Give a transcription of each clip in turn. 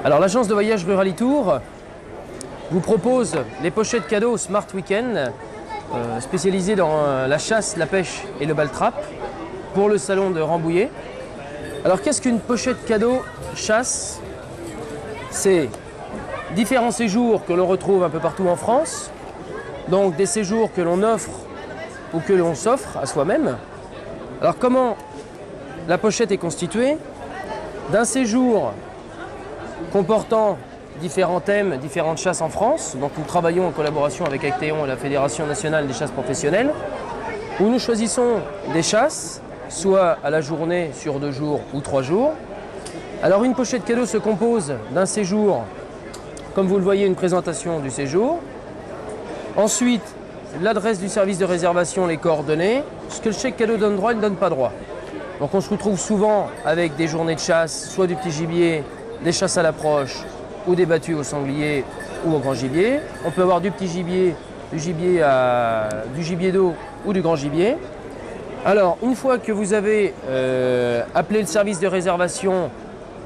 Alors l'agence de voyage Ruralitour vous propose les pochettes cadeaux Smart Weekend spécialisées dans la chasse, la pêche et le bal-trap pour le salon de Rambouillet. Alors qu'est-ce qu'une pochette cadeau chasse? C'est différents séjours que l'on retrouve un peu partout en France, donc des séjours que l'on offre ou que l'on s'offre à soi-même. Alors comment la pochette est constituée? D'un séjour comportant différents thèmes, différentes chasses en France. Donc nous travaillons en collaboration avec Actéon et la Fédération nationale des chasses professionnelles, où nous choisissons des chasses, soit à la journée, sur 2 jours ou 3 jours. Alors une pochette cadeau se compose d'un séjour, comme vous le voyez, une présentation du séjour. Ensuite, l'adresse du service de réservation, les coordonnées. Ce que le chèque cadeau donne droit, il ne donne pas droit. Donc on se retrouve souvent avec des journées de chasse, soit du petit gibier, des chasses à l'approche ou des battues au sanglier ou au grand gibier. On peut avoir du petit gibier, du gibier d'eau ou du grand gibier. Alors, une fois que vous avez appelé le service de réservation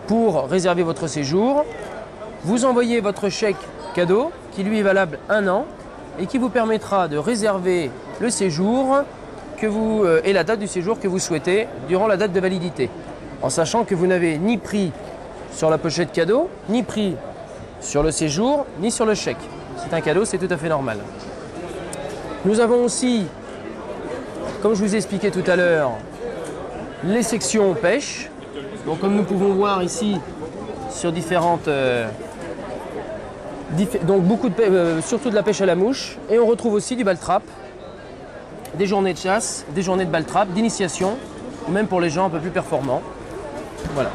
pour réserver votre séjour, vous envoyez votre chèque cadeau qui lui est valable 1 an et qui vous permettra de réserver le séjour et la date du séjour que vous souhaitez durant la date de validité. En sachant que vous n'avez ni prix sur la pochette cadeau, ni prix sur le séjour, ni sur le chèque. C'est un cadeau, c'est tout à fait normal. Nous avons aussi, comme je vous ai expliqué tout à l'heure, les sections pêche. Donc comme nous pouvons voir ici, sur différentes... donc beaucoup de surtout de la pêche à la mouche. Et on retrouve aussi du bal-trap, des journées de chasse, des journées de bal-trap, d'initiation, ou même pour les gens un peu plus performants. Voilà.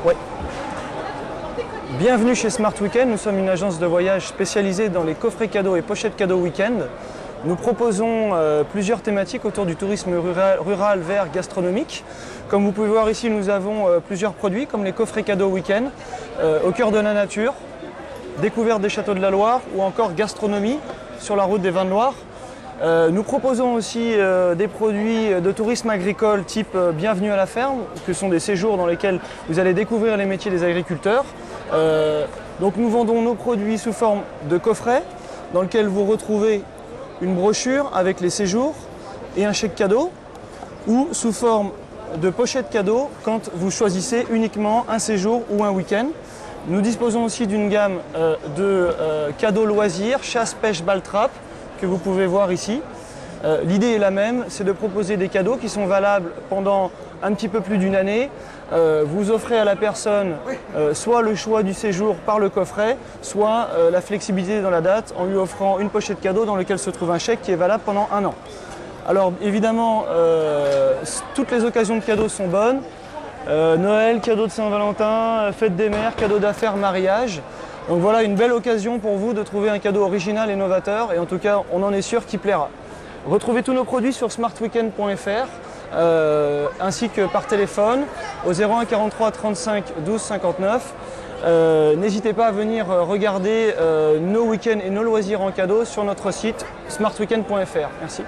Ouais. Bienvenue chez Smart Weekend, nous sommes une agence de voyage spécialisée dans les coffrets cadeaux et pochettes cadeaux week-end. Nous proposons plusieurs thématiques autour du tourisme rural vert gastronomique. Comme vous pouvez voir ici, nous avons plusieurs produits comme les coffrets cadeaux week-end, au cœur de la nature, découverte des châteaux de la Loire ou encore gastronomie sur la route des vins de Loire. Nous proposons aussi des produits de tourisme agricole type Bienvenue à la ferme, que sont des séjours dans lesquels vous allez découvrir les métiers des agriculteurs. Donc nous vendons nos produits sous forme de coffret dans lequel vous retrouvez une brochure avec les séjours et un chèque cadeau, ou sous forme de pochette cadeau quand vous choisissez uniquement un séjour ou un week-end. Nous disposons aussi d'une gamme de cadeaux loisirs, chasse, pêche, bal-trap, que vous pouvez voir ici. L'idée est la même, c'est de proposer des cadeaux qui sont valables pendant un petit peu plus d'1 année. Vous offrez à la personne soit le choix du séjour par le coffret, soit la flexibilité dans la date en lui offrant une pochette cadeau dans laquelle se trouve un chèque qui est valable pendant 1 an. Alors évidemment, toutes les occasions de cadeaux sont bonnes. Noël, cadeau de Saint-Valentin, fête des mères, cadeau d'affaires, mariage. Donc voilà une belle occasion pour vous de trouver un cadeau original et novateur, et en tout cas on en est sûr qu'il plaira. Retrouvez tous nos produits sur smartweekend.fr ainsi que par téléphone au 01 43 35 12 59. N'hésitez pas à venir regarder nos week-ends et nos loisirs en cadeau sur notre site smartweekend.fr. Merci.